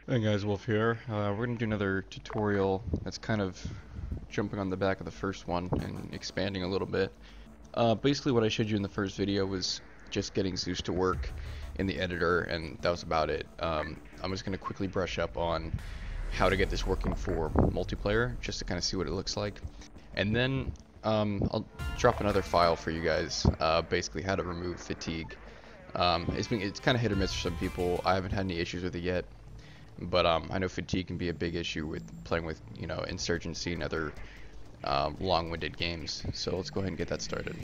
Hey guys, Wolf here. We're going to do another tutorial that's kind of jumping on the back of the first one and expanding a little bit. Basically what I showed you in the first video was just getting Zeus to work in the editor, and that was about it. I'm just going to quickly brush up on how to get this working for multiplayer, just to kind of see what it looks like. And then I'll drop another file for you guys, basically how to remove fatigue. It's kind of hit or miss for some people. I haven't had any issues with it yet. But I know fatigue can be a big issue with playing with, Insurgency and other long-winded games. So let's go ahead and get that started.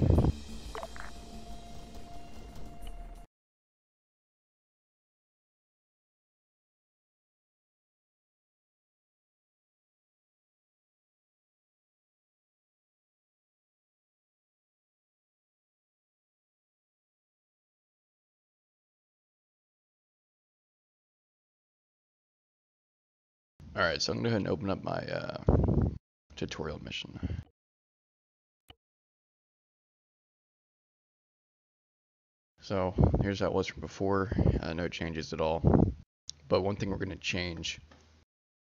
Alright, so I'm going to go ahead and open up my tutorial mission. So here's how it was from before, no changes at all. But one thing we're going to change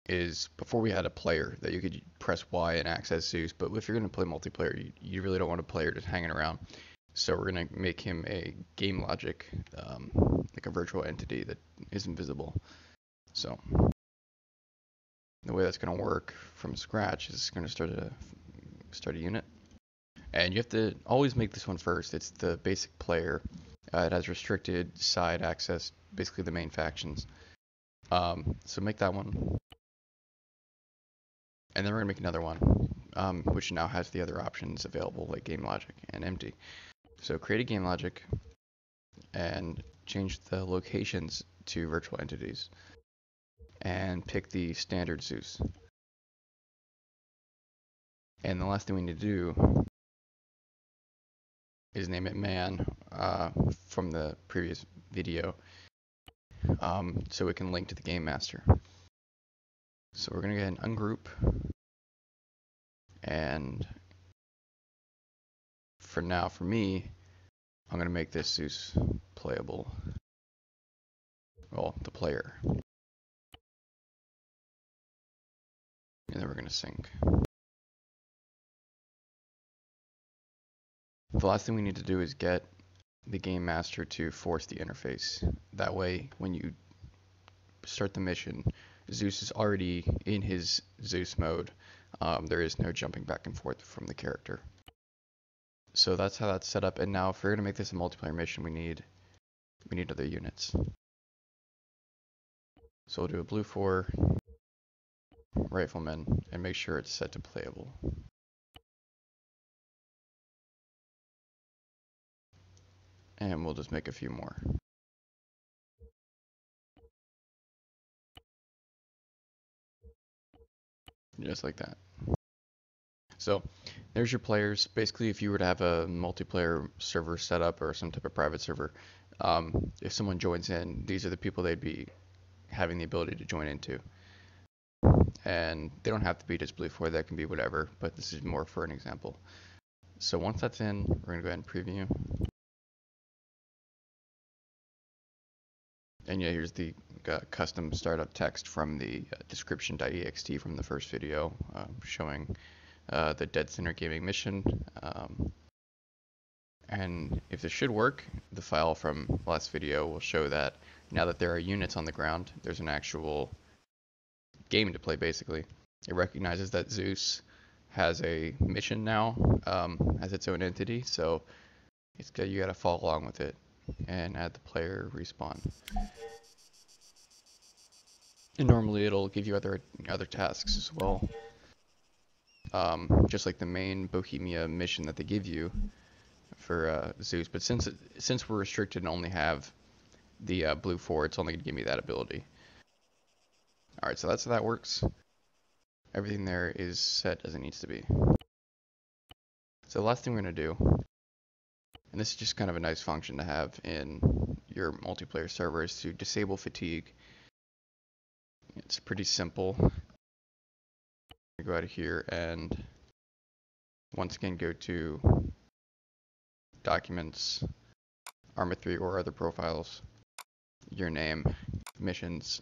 is before we had a player that you could press Y and access Zeus, but if you're going to play multiplayer, you really don't want a player just hanging around. So we're going to make him a game logic, like a virtual entity that is invisible. So the way that's going to work from scratch is going to start a unit, and you have to always make this one first. It's the basic player. It has restricted side access, basically the main factions. So make that one, and then we're going to make another one, which now has the other options available, like game logic and empty. So create a game logic and change the locations to virtual entities, and pick the standard Zeus. And the last thing we need to do is name it man, from the previous video, so it can link to the game master. So we're going to go ahead and ungroup, and for now, for me, I'm going to make this Zeus playable. Well, the player. And then we're going to sync. The last thing we need to do is get the game master to force the interface. That way, when you start the mission, Zeus is already in his Zeus mode. There is no jumping back and forth from the character. So that's how that's set up. And now if we're going to make this a multiplayer mission, we need other units. So we'll do a blue 4 rifleman and make sure it's set to playable. And we'll just make a few more. Just like that. So there's your players. Basically, if you were to have a multiplayer server set up or some type of private server, if someone joins in, these are the people they'd be having the ability to join into. And they don't have to be just blue 4, that can be whatever, but this is more for an example. So once that's in, we're going to go ahead and preview. And yeah, here's the custom startup text from the description.ext from the first video, showing the Dead Center Gaming mission. And if this should work, the file from last video will show that now that there are units on the ground, there's an actual game to play, basically. It recognizes that Zeus has a mission now, as its own entity, so you gotta follow along with it and add the player respawn. And normally it'll give you other tasks as well, just like the main Bohemia mission that they give you for Zeus. But since we're restricted and only have the blue 4, it's only gonna give me that ability. All right, so that's how that works. Everything there is set as it needs to be. So the last thing we're gonna do, and this is just kind of a nice function to have in your multiplayer server, is to disable fatigue. It's pretty simple. Go out of here and once again go to Documents, Arma 3 or other profiles, your name, missions,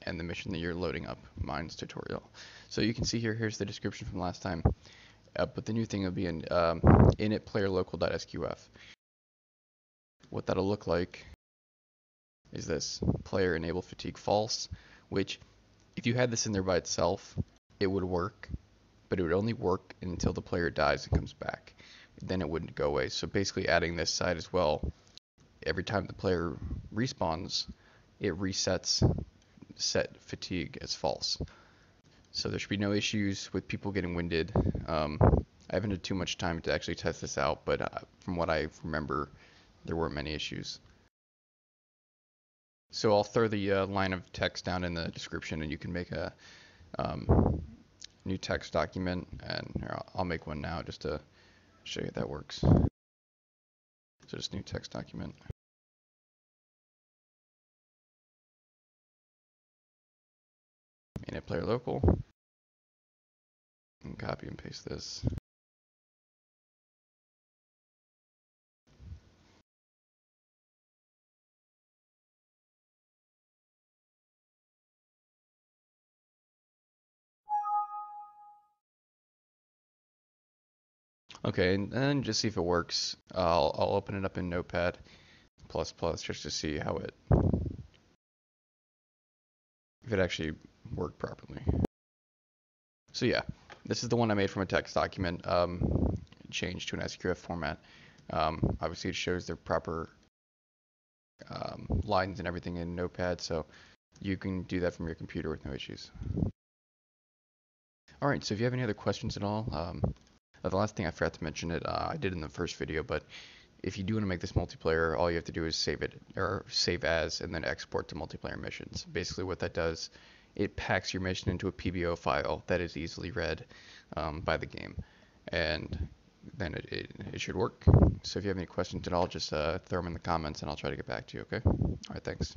and the mission that you're loading up, mine's tutorial. So you can see here, here's the description from last time, but the new thing will be in initPlayerLocal.sqf. What that'll look like is this: player enableFatigue false, which if you had this in there by itself, it would work, but it would only work until the player dies and comes back. Then it wouldn't go away. So basically adding this side as well, every time the player respawns, it resets set fatigue as false. So there should be no issues with people getting winded. I haven't had too much time to actually test this out, but from what I remember, there weren't many issues. So I'll throw the line of text down in the description, and you can make a new text document, and here, I'll make one now just to show you that works. So just new text document. initPlayerLocal, and copy and paste this. Okay, and then just see if it works. I'll open it up in Notepad++ just to see how if it actually worked properly. So yeah, this is the one I made from a text document, changed to an SQF format. Obviously it shows the proper lines and everything in Notepad, so you can do that from your computer with no issues. Alright, so if you have any other questions at all, the last thing I forgot to mention it, I did in the first video, but if you do want to make this multiplayer, all you have to do is save it, or save as, and then export to multiplayer missions. Basically what that does, it packs your mission into a PBO file that is easily read by the game, and then it should work. So if you have any questions at all, just throw them in the comments and I'll try to get back to you, okay? Alright, thanks.